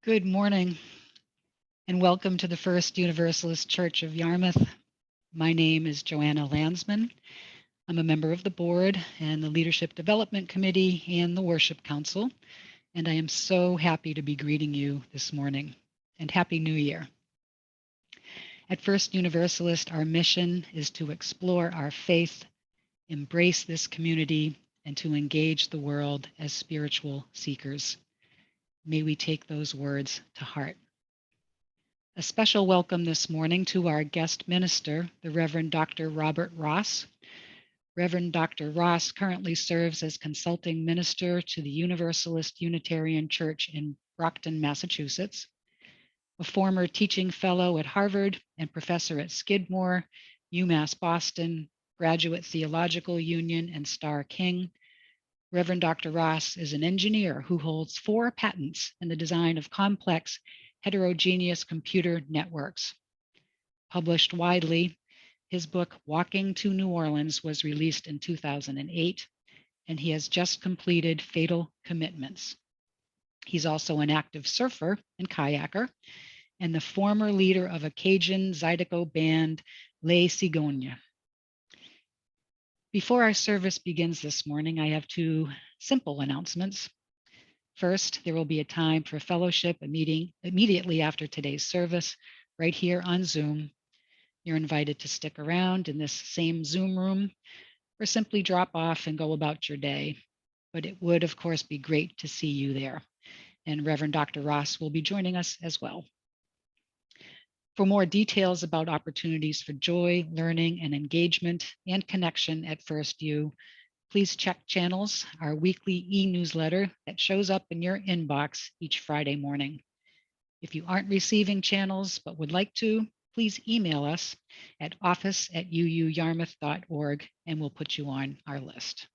Good morning, and welcome to the First Universalist Church of Yarmouth. My name is Joanna Landsman. I'm a member of the board and the Leadership Development Committee and the Worship Council, and I am so happy to be greeting you this morning. And Happy New Year. At First Universalist, our mission is to explore our faith, embrace this community, and to engage the world as spiritual seekers. May we take those words to heart. A special welcome this morning to our guest minister, the Reverend Dr. Robert Ross. Reverend Dr. Ross currently serves as consulting minister to the Universalist Unitarian Church in Brockton, Massachusetts, a former teaching fellow at Harvard and professor at Skidmore, UMass Boston, Graduate Theological Union, and Starr King. Reverend Dr. Ross is an engineer who holds 4 patents in the design of complex heterogeneous computer networks. Published widely, his book Walking to New Orleans was released in 2008, and he has just completed Fatal Commitments. He's also an active surfer and kayaker, and the former leader of a Cajun Zydeco band, Les Cigognes. Before our service begins this morning, I have 2 simple announcements. First, there will be a time for fellowship, a meeting immediately after today's service, right here on Zoom. You're invited to stick around in this same Zoom room or simply drop off and go about your day. But it would, of course, be great to see you there. And Reverend Dr. Ross will be joining us as well. For more details about opportunities for joy, learning, and engagement and connection at First U, please check Channels, our weekly e-newsletter that shows up in your inbox each Friday morning. If you aren't receiving Channels but would like to, please email us at office@uuyarmouth.org and we'll put you on our list.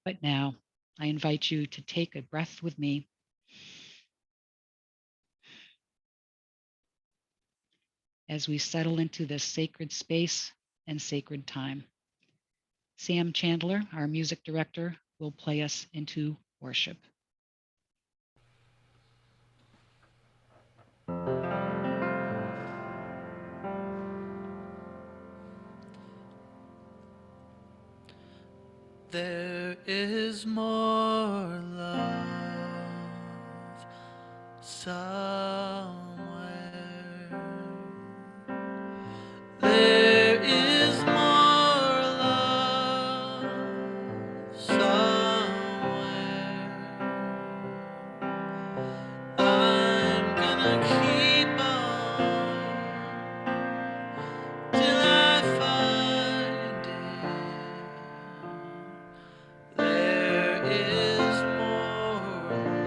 But now, I invite you to take a breath with me. As we settle into this sacred space and sacred time. Sam Chandler, our music director, will play us into worship. There is more love somewhere. There is more love somewhere. I'm gonna keep on till I find it. There is more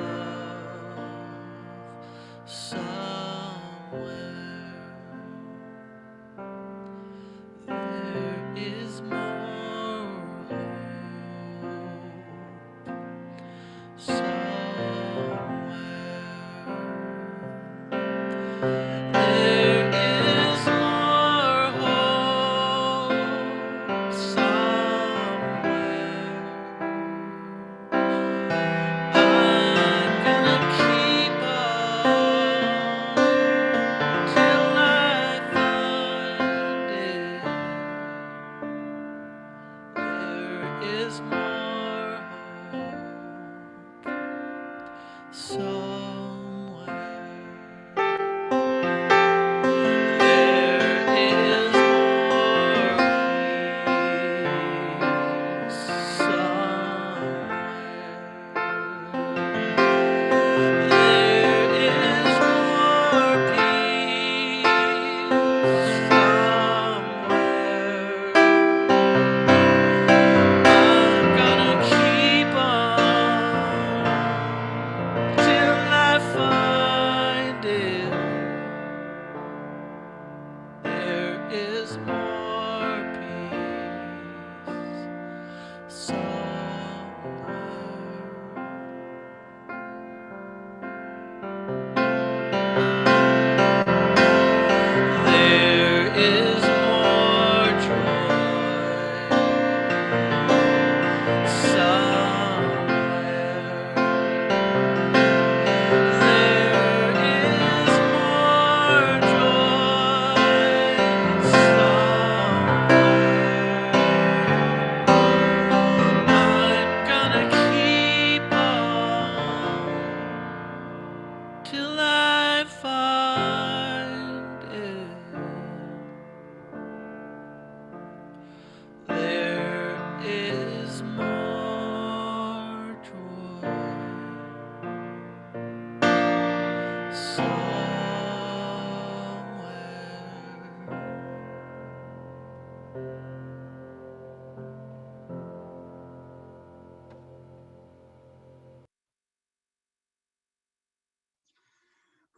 love somewhere. There is more hope somewhere. There is more hope somewhere. I'm gonna keep on till I find it. There is more hope somewhere. There is more peace somewhere. There is more peace somewhere. I'm gonna keep on till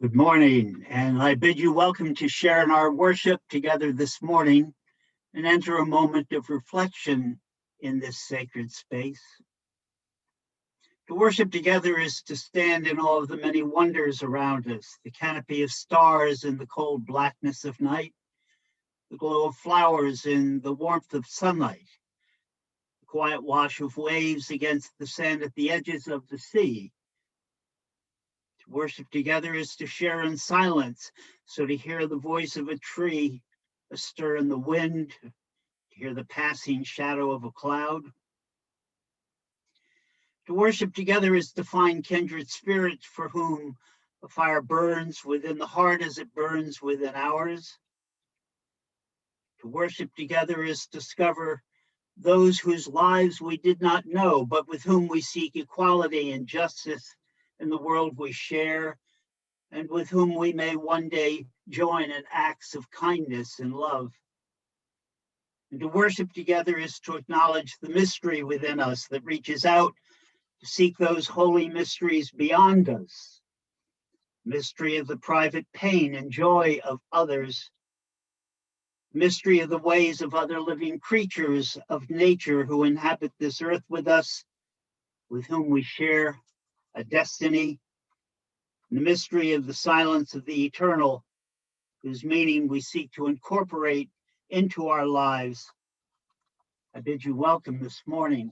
Good morning, and I bid you welcome to share in our worship together this morning and enter a moment of reflection in this sacred space. To worship together is to stand in awe of the many wonders around us, the canopy of stars in the cold blackness of night, the glow of flowers in the warmth of sunlight, the quiet wash of waves against the sand at the edges of the sea. To worship together is to share in silence, so to hear the voice of a tree, a stir in the wind, to hear the passing shadow of a cloud. To worship together is to find kindred spirits for whom a fire burns within the heart as it burns within ours. To worship together is to discover those whose lives we did not know, but with whom we seek equality and justice in the world we share, and with whom we may one day join in acts of kindness and love. And to worship together is to acknowledge the mystery within us that reaches out to seek those holy mysteries beyond us. Mystery of the private pain and joy of others. Mystery of the ways of other living creatures of nature who inhabit this earth with us, with whom we share a destiny. And the mystery of the silence of the eternal, whose meaning we seek to incorporate into our lives. I bid you welcome this morning.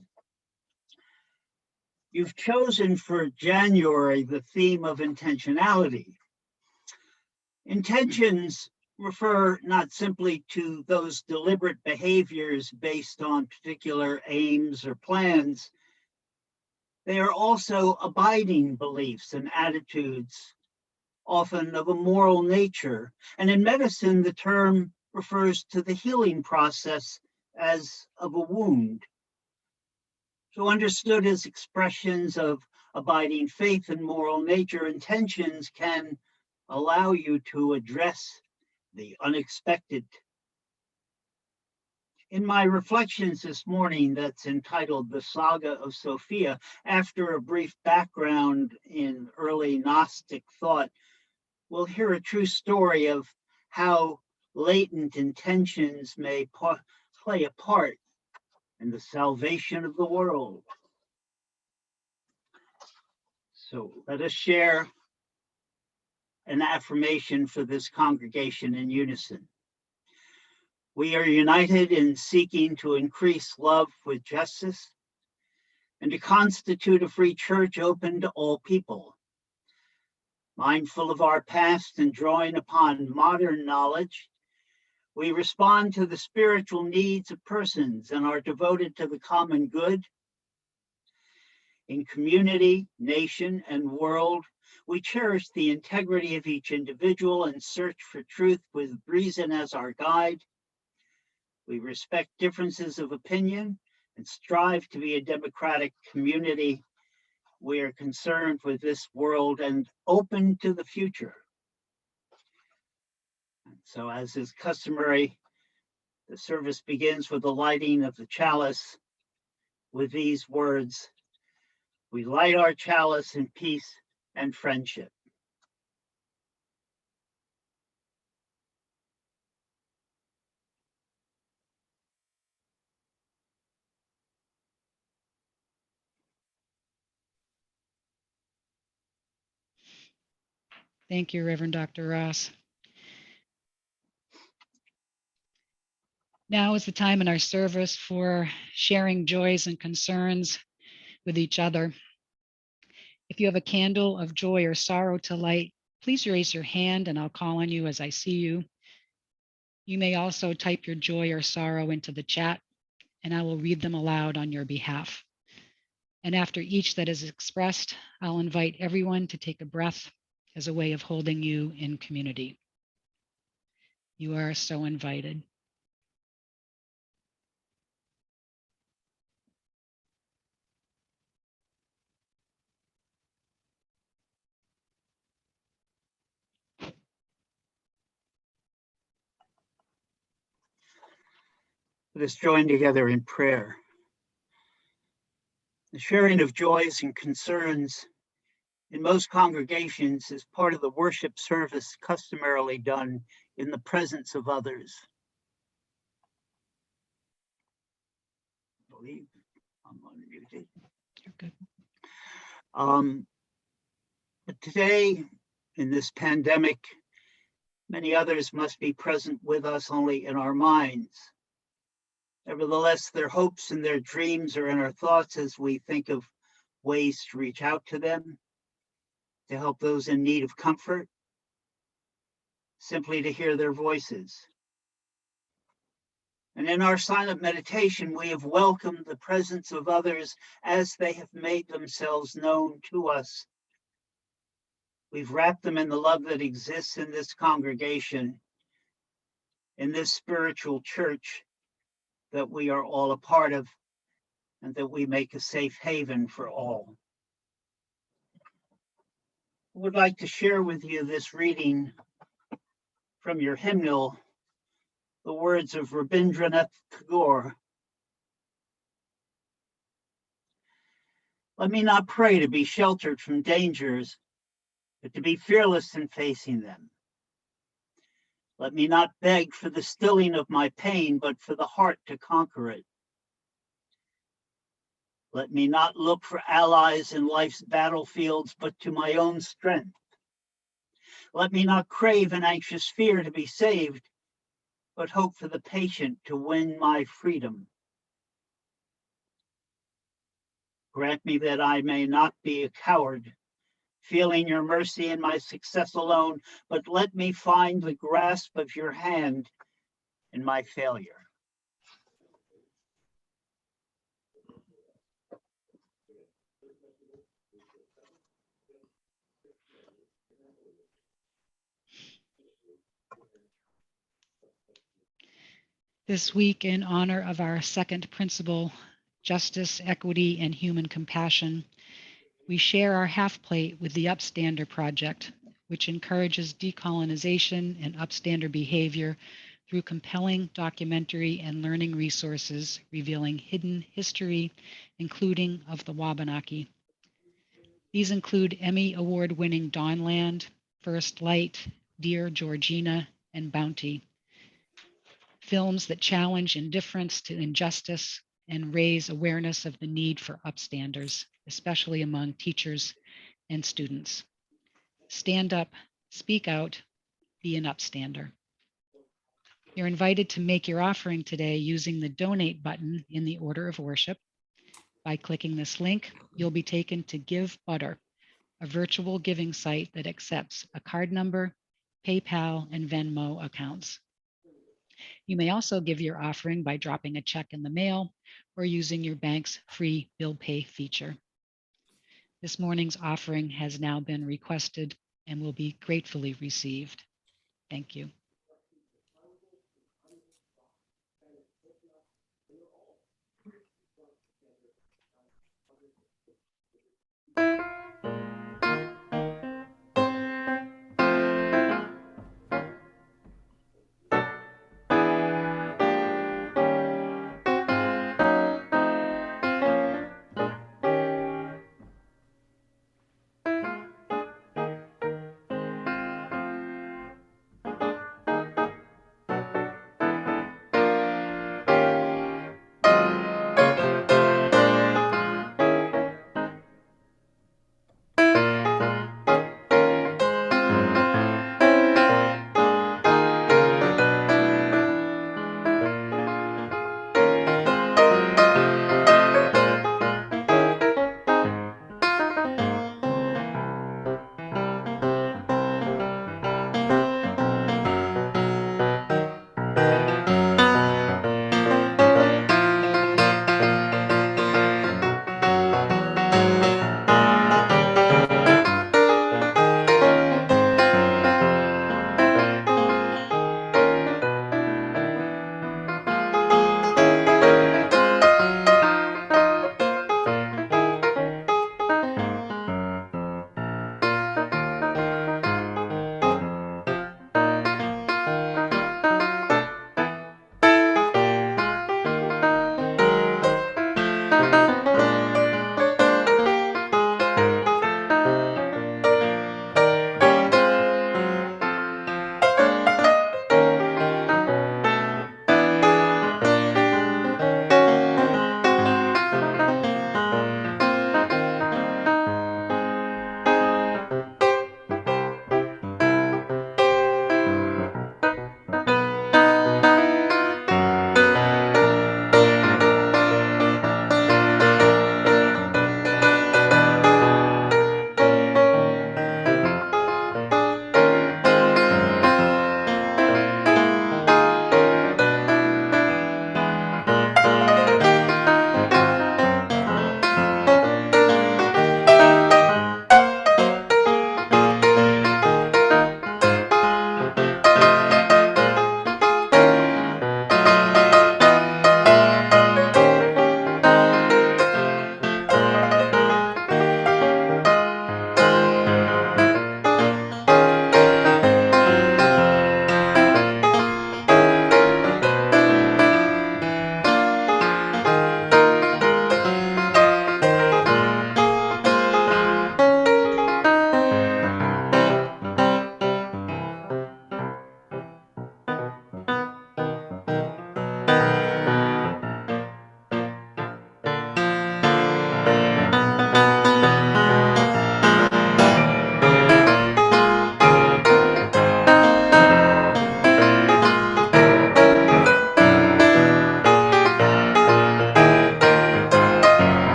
You've chosen for January the theme of intentionality. Intentions refer not simply to those deliberate behaviors based on particular aims or plans. They are also abiding beliefs and attitudes, often of a moral nature. And in medicine, the term refers to the healing process as of a wound. So understood as expressions of abiding faith and moral nature, intentions can allow you to address the unexpected. In my reflections this morning, that's entitled The Saga of Sophia, after a brief background in early Gnostic thought, we'll hear a true story of how latent intentions may play a part in the salvation of the world. So let us share an affirmation for this congregation in unison. We are united in seeking to increase love with justice and to constitute a free church open to all people. Mindful of our past and drawing upon modern knowledge, we respond to the spiritual needs of persons and are devoted to the common good. In community, nation, and world, we cherish the integrity of each individual and search for truth with reason as our guide. We respect differences of opinion and strive to be a democratic community. We are concerned with this world and open to the future. So, as is customary, the service begins with the lighting of the chalice with these words: we light our chalice in peace and friendship. Thank you, Reverend Dr. Ross. Now is the time in our service for sharing joys and concerns with each other. If you have a candle of joy or sorrow to light, please raise your hand and I'll call on you as I see you. You may also type your joy or sorrow into the chat and I will read them aloud on your behalf. And after each that is expressed, I'll invite everyone to take a breath as a way of holding you in community. You are so invited. Let us join together in prayer. The sharing of joys and concerns in most congregations is part of the worship service customarily done in the presence of others. I believe I'm unmuted. You're good. But today, in this pandemic, many others must be present with us only in our minds. Nevertheless, their hopes and their dreams are in our thoughts as we think of ways to reach out to them, to help those in need of comfort, simply to hear their voices. And in our silent meditation, we have welcomed the presence of others as they have made themselves known to us. We've wrapped them in the love that exists in this congregation, in this spiritual church that we are all a part of, and that we make a safe haven for all. I would like to share with you this reading from your hymnal, the words of Rabindranath Tagore. Let me not pray to be sheltered from dangers, but to be fearless in facing them. Let me not beg for the stilling of my pain, but for the heart to conquer it. Let me not look for allies in life's battlefields, but to my own strength. Let me not crave an anxious fear to be saved, but hope for the patient to win my freedom. Grant me that I may not be a coward, feeling your mercy in my success alone, but let me find the grasp of your hand in my failure. This week, in honor of our second principle, justice, equity, and human compassion, we share our half plate with the Upstander Project, which encourages decolonization and upstander behavior through compelling documentary and learning resources revealing hidden history, including of the Wabanaki. These include Emmy Award-winning Dawnland, First Light, Dear Georgina, and Bounty. Films that challenge indifference to injustice and raise awareness of the need for upstanders, especially among teachers and students. Stand up, speak out, be an upstander. You're invited to make your offering today using the donate button in the order of worship. By clicking this link, you'll be taken to Give Butter, a virtual giving site that accepts a card number, PayPal, and Venmo accounts. You may also give your offering by dropping a check in the mail or using your bank's free bill pay feature. This morning's offering has now been requested and will be gratefully received. Thank you.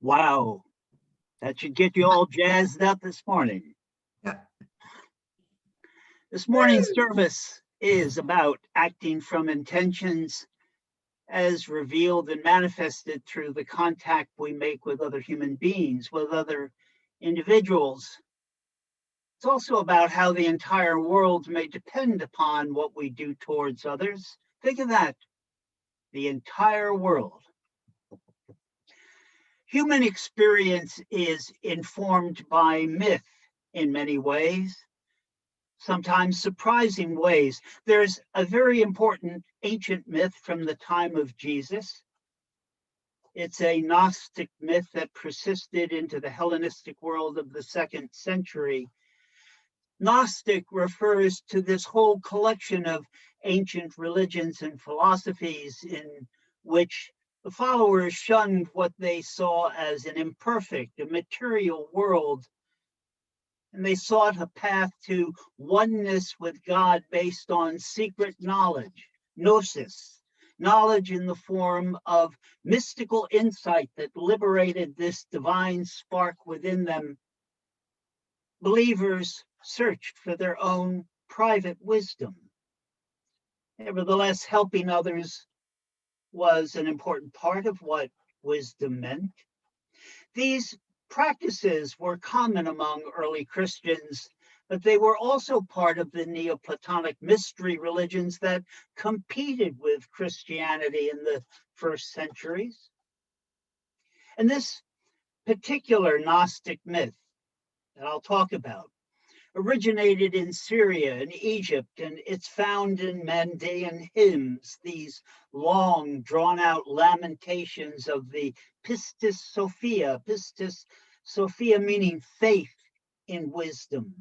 Wow, that should get you all jazzed up this morning. Yeah. This morning's service is about acting from intentions as revealed and manifested through the contact we make with other human beings, with other individuals. It's also about how the entire world may depend upon what we do towards others. Think of that, the entire world. Human experience is informed by myth in many ways, sometimes surprising ways. There's a very important ancient myth from the time of Jesus. It's a Gnostic myth that persisted into the Hellenistic world of the 2nd century. Gnostic refers to this whole collection of ancient religions and philosophies in which the followers shunned what they saw as an imperfect, a material world, and they sought a path to oneness with God based on secret knowledge, gnosis, knowledge in the form of mystical insight that liberated this divine spark within them. Believers searched for their own private wisdom. Nevertheless, helping others was an important part of what wisdom meant. These practices were common among early Christians, but they were also part of the Neoplatonic mystery religions that competed with Christianity in the first centuries. And this particular Gnostic myth that I'll talk about originated in Syria and Egypt, and it's found in Mandaean hymns, these long, drawn-out lamentations of the pistis Sophia meaning faith in wisdom.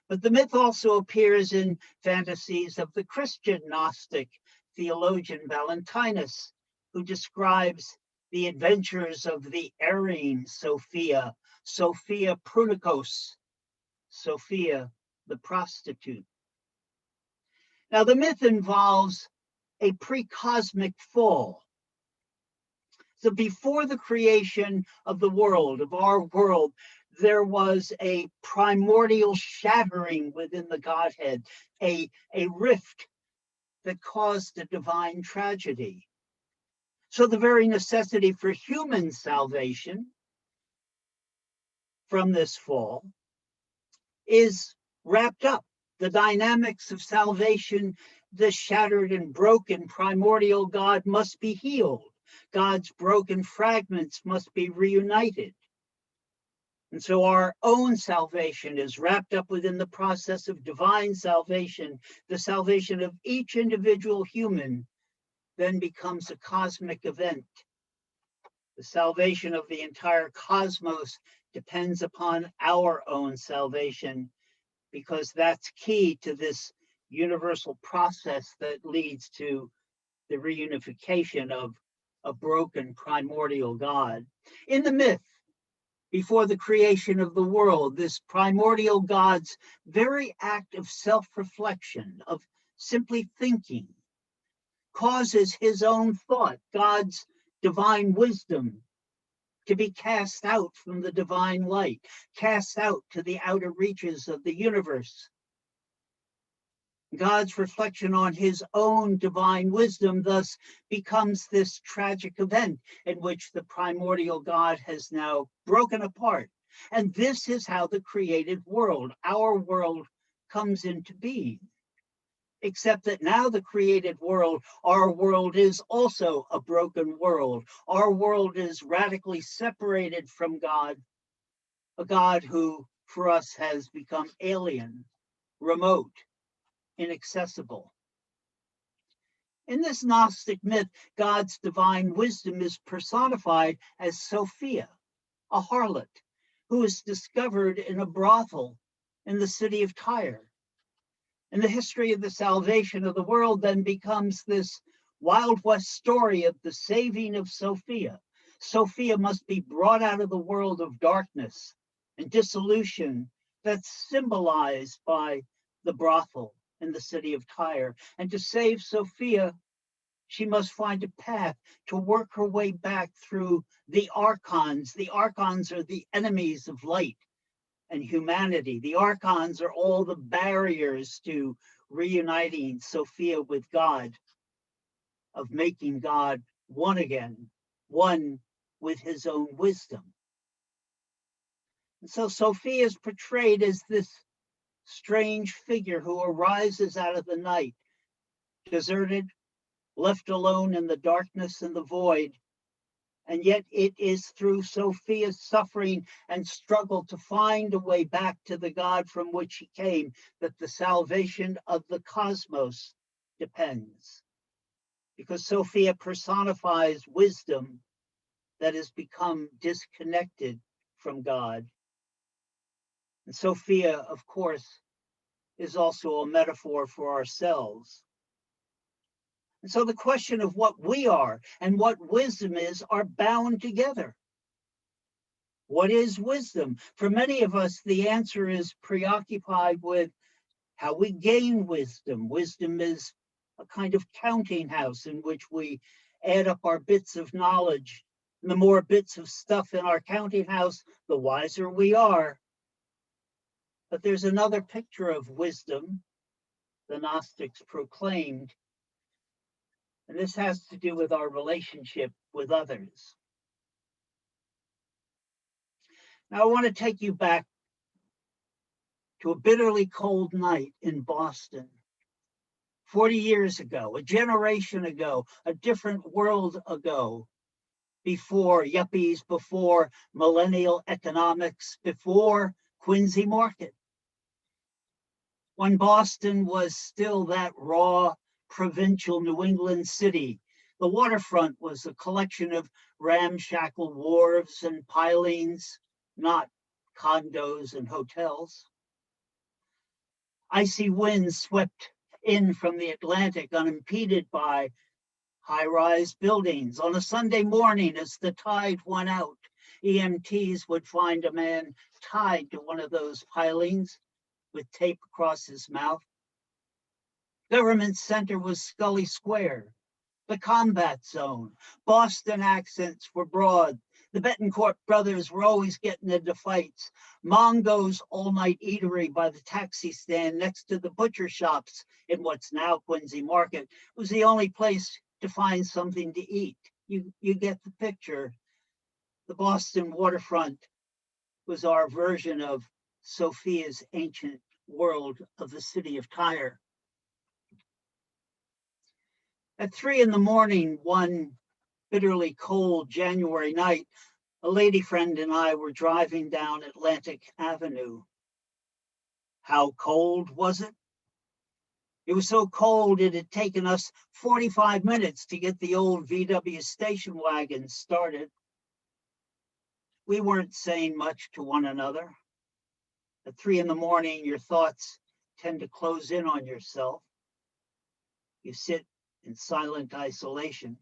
But the myth also appears in fantasies of the Christian Gnostic theologian Valentinus, who describes the adventures of the erring Sophia, Sophia Prunikos, Sophia the prostitute. Now, the myth involves a pre-cosmic fall. So before the creation of the world, of our world, there was a primordial shattering within the Godhead, a rift that caused a divine tragedy. So the very necessity for human salvation from this fall is wrapped up. The dynamics of salvation, the shattered and broken primordial God must be healed. God's broken fragments must be reunited. And so our own salvation is wrapped up within the process of divine salvation. The salvation of each individual human then becomes a cosmic event. The salvation of the entire cosmos depends upon our own salvation, because that's key to this universal process that leads to the reunification of a broken primordial God. In the myth, before the creation of the world, this primordial God's very act of self-reflection, of simply thinking, causes his own thought, God's divine wisdom, to be cast out from the divine light, cast out to the outer reaches of the universe. God's reflection on his own divine wisdom thus becomes this tragic event in which the primordial God has now broken apart. And this is how the created world, our world, comes into being. Except that now the created world, our world is also a broken world. Our world is radically separated from God, a God who for us has become alien, remote, inaccessible. In this Gnostic myth, God's divine wisdom is personified as Sophia, a harlot, who is discovered in a brothel in the city of Tyre. And the history of the salvation of the world then becomes this Wild West story of the saving of Sophia. Sophia must be brought out of the world of darkness and dissolution that's symbolized by the brothel in the city of Tyre. And to save Sophia, She must find a path to work her way back through the archons. The archons are the enemies of light and humanity. The archons are all the barriers to reuniting Sophia with God, of making God one again, one with his own wisdom. And so Sophia is portrayed as this strange figure who arises out of the night, deserted, left alone in the darkness and the void. And yet it is through Sophia's suffering and struggle to find a way back to the God from which she came that the salvation of the cosmos depends. Because Sophia personifies wisdom that has become disconnected from God. And Sophia, of course, is also a metaphor for ourselves. And so the question of what we are and what wisdom is are bound together. What is wisdom? For many of us, the answer is preoccupied with how we gain wisdom. Wisdom is a kind of counting house in which we add up our bits of knowledge. And the more bits of stuff in our counting house, the wiser we are. But there's another picture of wisdom the Gnostics proclaimed, and this has to do with our relationship with others. Now, I want to take you back to a bitterly cold night in Boston. 40 years ago, a generation ago, a different world ago, before yuppies, before millennial economics, before Quincy Market. When Boston was still that raw, provincial New England city, the waterfront was a collection of ramshackle wharves and pilings, not condos and hotels. Icy winds swept in from the Atlantic unimpeded by high-rise buildings. On a Sunday morning, as the tide went out, EMTs would find a man tied to one of those pilings with tape across his mouth. Government Center was Scully Square, the combat zone. Boston accents were broad. The Betancourt brothers were always getting into fights. Mongo's all-night eatery by the taxi stand next to the butcher shops in what's now Quincy Market was the only place to find something to eat. You get the picture. The Boston waterfront was our version of Sophia's ancient world of the city of Tyre. At 3 a.m, one bitterly cold January night, a lady friend and I were driving down Atlantic Avenue. How cold was it? It was so cold it had taken us 45 minutes to get the old VW station wagon started. We weren't saying much to one another. At 3 a.m, your thoughts tend to close in on yourself. You sit in silent isolation.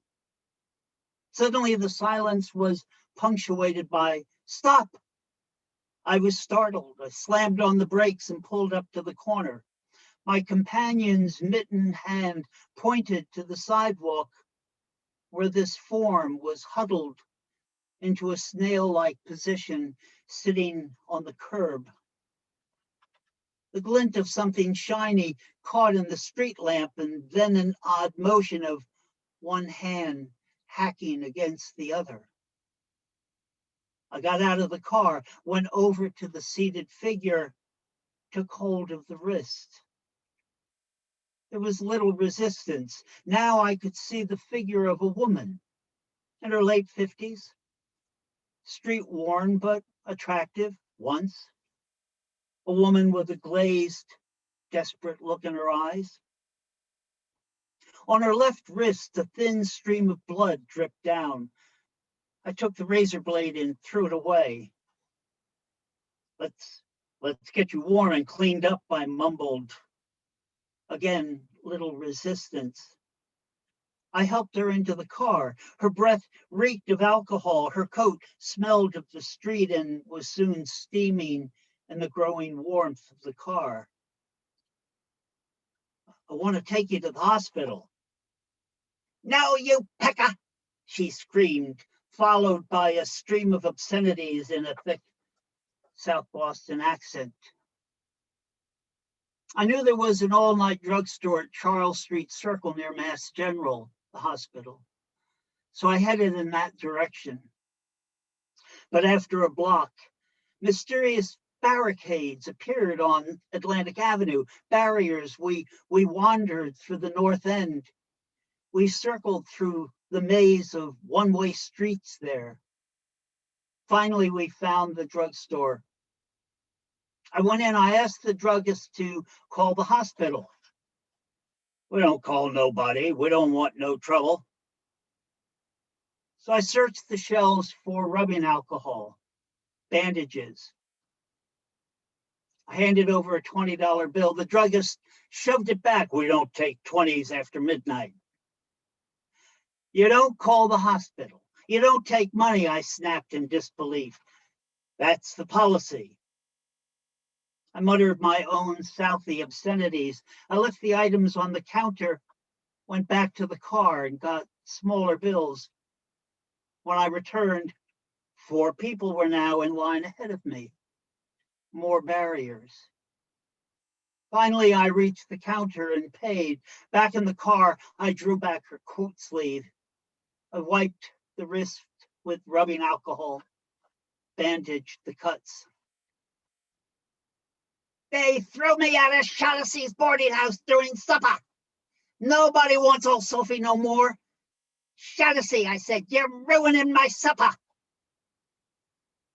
Suddenly the silence was punctuated by, "Stop!" I was startled. I slammed on the brakes and pulled up to the corner. My companion's mittened hand pointed to the sidewalk where this form was huddled into a snail-like position, sitting on the curb. The glint of something shiny caught in the street lamp, and then an odd motion of one hand hacking against the other. I got out of the car, went over to the seated figure, took hold of the wrist. There was little resistance. Now I could see the figure of a woman in her late 50s, street-worn but attractive once. A woman with a glazed, desperate look in her eyes. On her left wrist, a thin stream of blood dripped down. I took the razor blade and threw it away. Let's get you warm and cleaned up, I mumbled. Again, little resistance. I helped her into the car. Her breath reeked of alcohol. Her coat smelled of the street and was soon steaming in the growing warmth of the car. I want to take you to the hospital. "No, you pecker!" she screamed, followed by a stream of obscenities in a thick South Boston accent. I knew there was an all-night drugstore at Charles Street Circle near Mass General, the hospital, so I headed in that direction. But after a block, mysterious barricades appeared on Atlantic Avenue, barriers. We wandered through the North End. We circled through the maze of one-way streets there. Finally, we found the drugstore. I went in, I asked the druggist to call the hospital. "We don't call nobody. We don't want no trouble." So I searched the shelves for rubbing alcohol, bandages. I handed over a $20 bill. The druggist shoved it back. "We don't take 20s after midnight." "You don't call the hospital. You don't take money," I snapped in disbelief. "That's the policy." I muttered my own Southie obscenities. I left the items on the counter, went back to the car and got smaller bills. When I returned, 4 people were now in line ahead of me. More barriers. Finally, I reached the counter and paid. Back in the car, I drew back her coat sleeve. I wiped the wrist with rubbing alcohol, bandaged the cuts. "They threw me out of Chalice's boarding house during supper. Nobody wants old Sophie no more. Chalice," I said, "you're ruining my supper."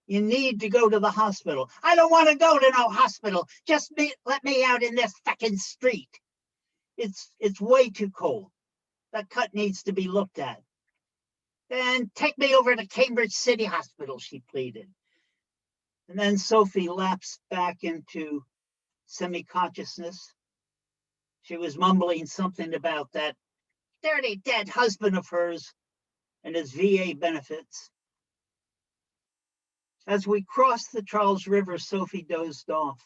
"You need to go to the hospital." "I don't want to go to no hospital. Just let me out in this fucking street. It's way too cold. That cut needs to be looked at." "Then take me over to Cambridge City Hospital," she pleaded. And then Sophie lapsed back into semi-consciousness. She was mumbling something about that dirty dead husband of hers and his VA benefits. As we crossed the Charles River, Sophie dozed off.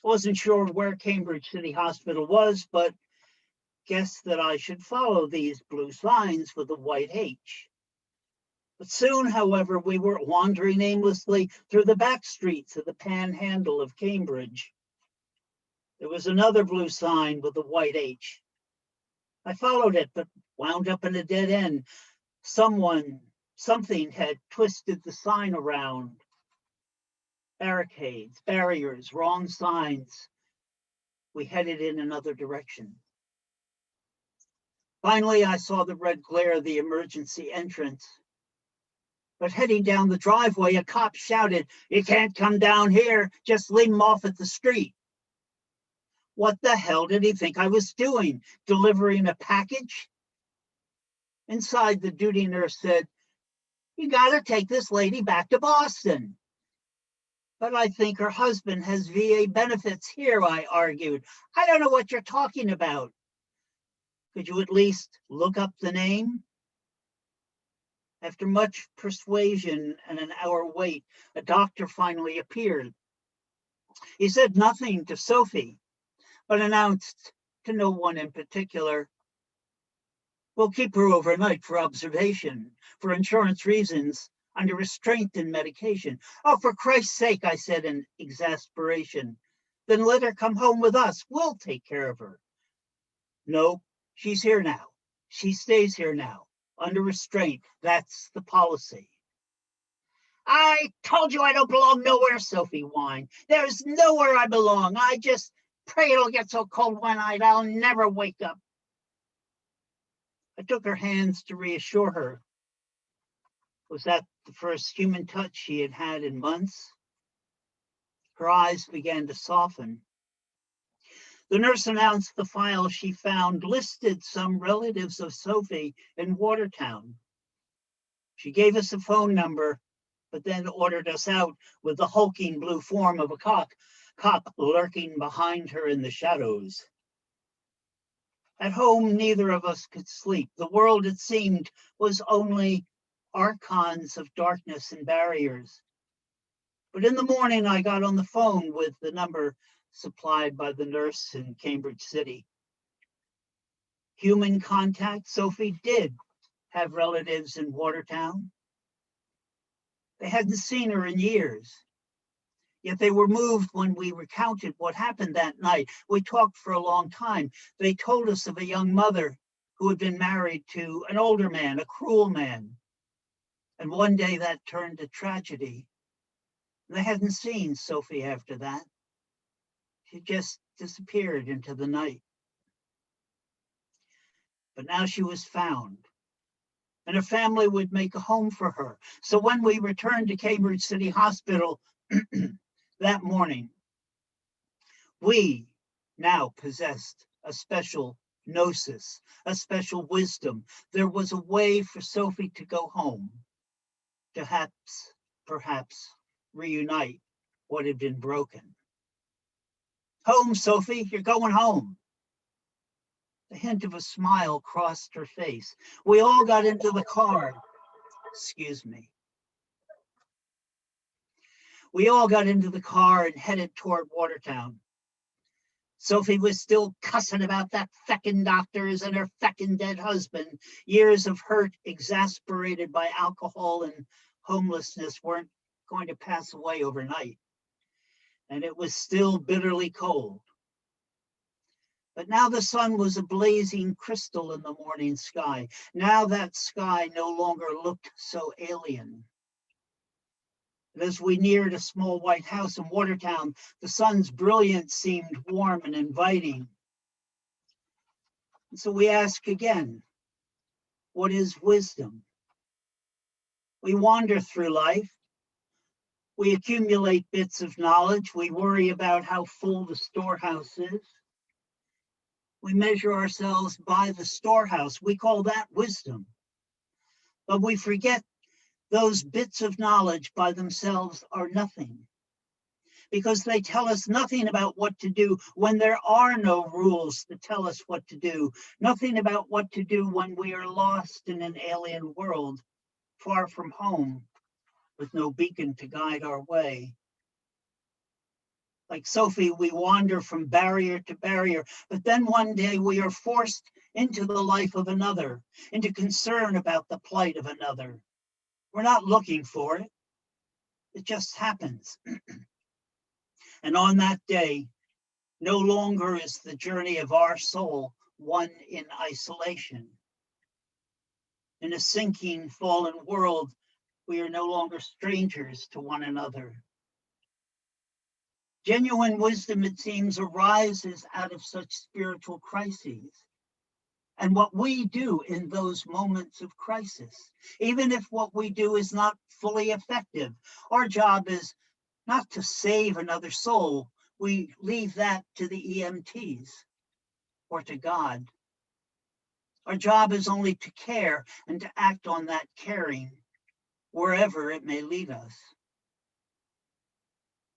I wasn't sure where Cambridge City Hospital was, but guessed that I should follow these blue signs with a white H. But soon, however, we were wandering aimlessly through the back streets of the panhandle of Cambridge. There was another blue sign with a white H. I followed it, but wound up in a dead end. Something had twisted the sign around. Barricades, barriers, wrong signs. We headed in another direction. Finally, I saw the red glare of the emergency entrance. But heading down the driveway, a cop shouted, "You can't come down here. Just leave him off at the street." What the hell did he think I was doing? Delivering a package? Inside, the duty nurse said, "You gotta take this lady back to Boston." "But I think her husband has VA benefits here," I argued. "I don't know what you're talking about." "Could you at least look up the name?" After much persuasion and an hour wait, a doctor finally appeared. He said nothing to Sophie, but announced to no one in particular, "We'll keep her overnight for observation, for insurance reasons, under restraint and medication." "Oh, for Christ's sake," I said in exasperation. "Then let her come home with us. We'll take care of her." "No, she's here now. She stays here now, under restraint. That's the policy." "I told you I don't belong nowhere," Sophie whined. "There's nowhere I belong. I just pray it'll get so cold one night I'll never wake up." I took her hands to reassure her. Was that the first human touch she had had in months? Her eyes began to soften. The nurse announced the file she found listed some relatives of Sophie in Watertown. She gave us a phone number, but then ordered us out with the hulking blue form of a cop lurking behind her in the shadows. At home, neither of us could sleep. The world, it seemed, was only archons of darkness and barriers. But in the morning, I got on the phone with the number supplied by the nurse in Cambridge City. human contact. Sophie did have relatives in Watertown. They hadn't seen her in years, yet they were moved when we recounted what happened that night. We talked for a long time. They told us of a young mother who had been married to an older man, a cruel man. And one day that turned to tragedy. They hadn't seen Sophie after that. She just disappeared into the night. But now she was found, and her family would make a home for her. So when we returned to Cambridge City Hospital that morning, we now possessed a special gnosis, a special wisdom. There was a way for Sophie to go home, to perhaps reunite what had been broken. Home, Sophie, you're going home. The hint of a smile crossed her face. We all got into the car. Excuse me. We all got into the car and headed toward Watertown. Sophie was still cussing about that feckin' doctors and her feckin' dead husband. Years of hurt exasperated by alcohol and homelessness weren't going to pass away overnight. And it was still bitterly cold. But now the sun was a blazing crystal in the morning sky. Now that sky no longer looked so alien. And as we neared a small white house in Watertown, the sun's brilliance seemed warm and inviting. And so we ask again, what is wisdom? We wander through life. We accumulate bits of knowledge. We worry about how full the storehouse is. We measure ourselves by the storehouse. We call that wisdom. But we forget those bits of knowledge by themselves are nothing, because they tell us nothing about what to do when there are no rules to tell us what to do, nothing about what to do when we are lost in an alien world, far from home, with no beacon to guide our way. Like Sophie, we wander from barrier to barrier, but then one day we are forced into the life of another, into concern about the plight of another. We're not looking for it. It just happens. And on that day, no longer is the journey of our soul one in isolation. In a sinking, fallen world, we are no longer strangers to one another. Genuine wisdom, it seems, arises out of such spiritual crises. And what we do in those moments of crisis, even if what we do is not fully effective, our job is not to save another soul. We leave that to the EMTs or to God. Our job is only to care and to act on that caring wherever it may lead us.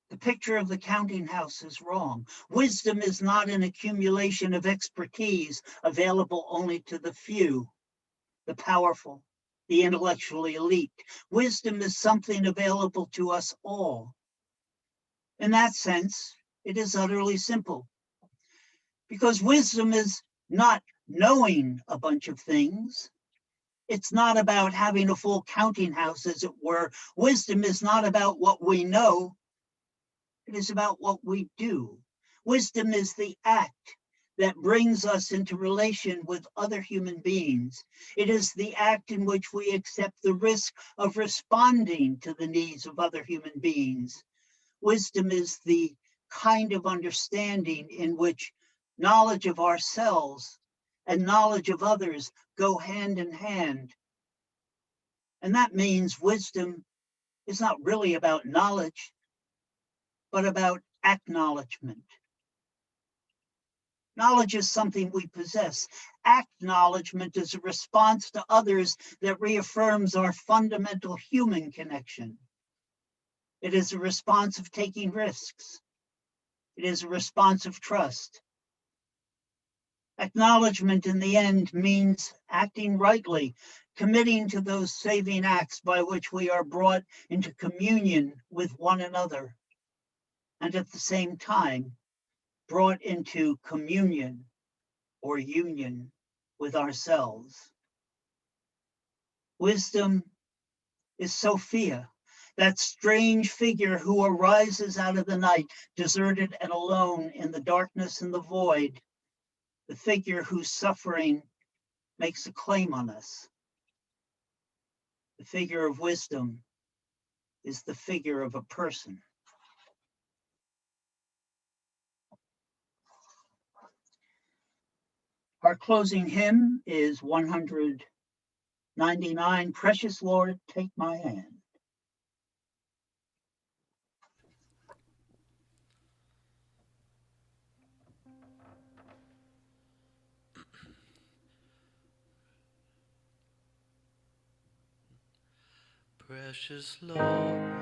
The picture of the counting house is wrong. Wisdom is not an accumulation of expertise available only to the few, the powerful, the intellectually elite. Wisdom is something available to us all. In that sense, it is utterly simple, because wisdom is not knowing a bunch of things. It's not about having a full counting house, as it were. Wisdom is not about what we know. It is about what we do. Wisdom is the act that brings us into relation with other human beings. It is the act in which we accept the risk of responding to the needs of other human beings. Wisdom is the kind of understanding in which knowledge of ourselves and knowledge of others go hand in hand. And that means wisdom is not really about knowledge, but about acknowledgement. Knowledge is something we possess. Acknowledgement is a response to others that reaffirms our fundamental human connection. It is a response of taking risks. It is a response of trust. Acknowledgement in the end means acting rightly, committing to those saving acts by which we are brought into communion with one another, and at the same time, brought into communion or union with ourselves. Wisdom is Sophia, that strange figure who arises out of the night, deserted and alone in the darkness and the void, the figure whose suffering makes a claim on us. The figure of wisdom is the figure of a person. Our closing hymn is 199, Precious Lord, Take My Hand. Precious Lord,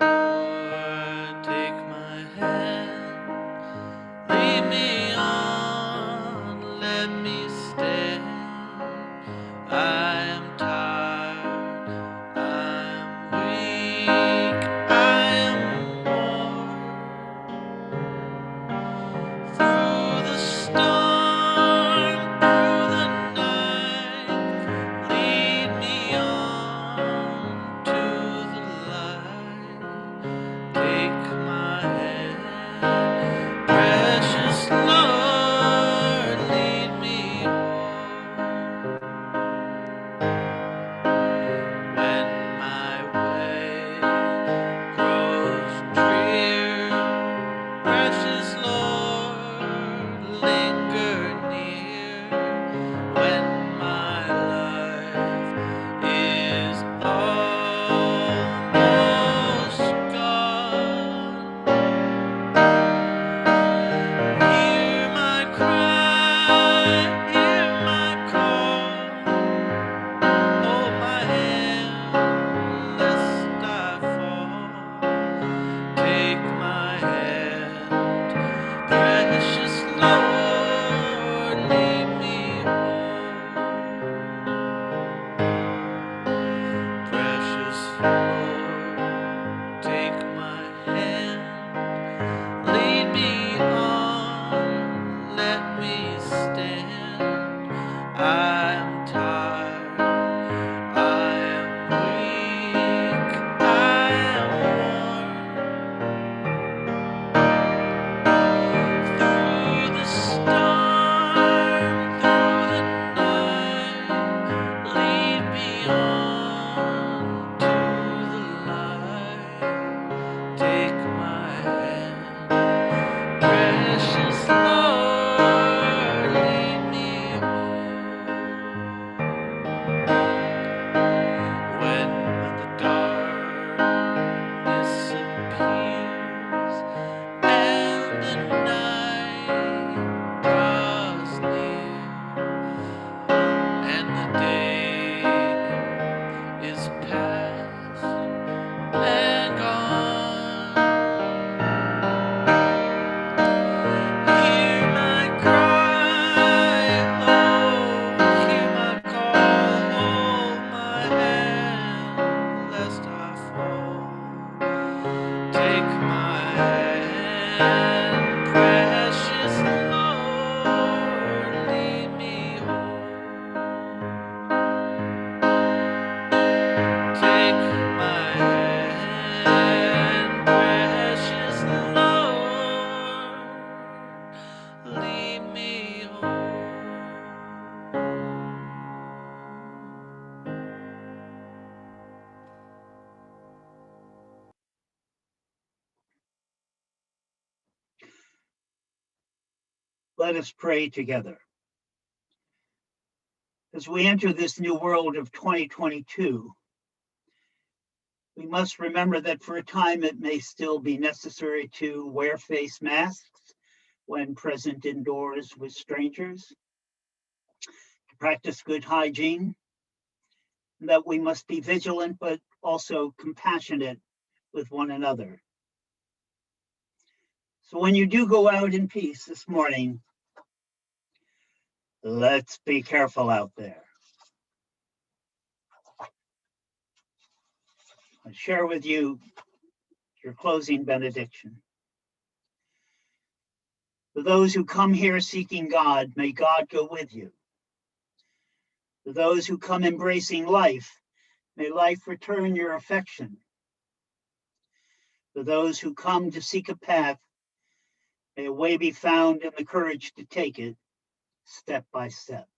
take my hand, lead me on, let me stand. I am tired, I am weak, I am worn. Through the storm, through the night, lead me on to the light. Take my hand, precious Lord, lead me home. When my way grows drear, precious Lord, linger near. When my life is almost gone, hear my cry, hear my call. Hold my hand, lest I fall. Take my hand, precious Lord, lead me home. Precious Lord, take my hand, lead me on, let me stand. I am tired, I am weak, I am worn. Through the storm, through the night, lead me on to the light. Take my hand, precious Lord, lead me home. When the darkness appears and the night draws near, and the day is past and gone, hear my cry, oh, hear my call, hold my hand, lest I fall. Take my hand, precious Lord, lead me home. Take my hand, precious Lord, lead me home. Let us pray together. As we enter this new world of 2022, we must remember that for a time it may still be necessary to wear face masks when present indoors with strangers, to practice good hygiene, and that we must be vigilant but also compassionate with one another. So when you do go out in peace this morning, let's be careful out there. I'll share with you your closing benediction. For those who come here seeking God, may God go with you. For those who come embracing life, may life return your affection. For those who come to seek a path, may a way be found and the courage to take it step by step.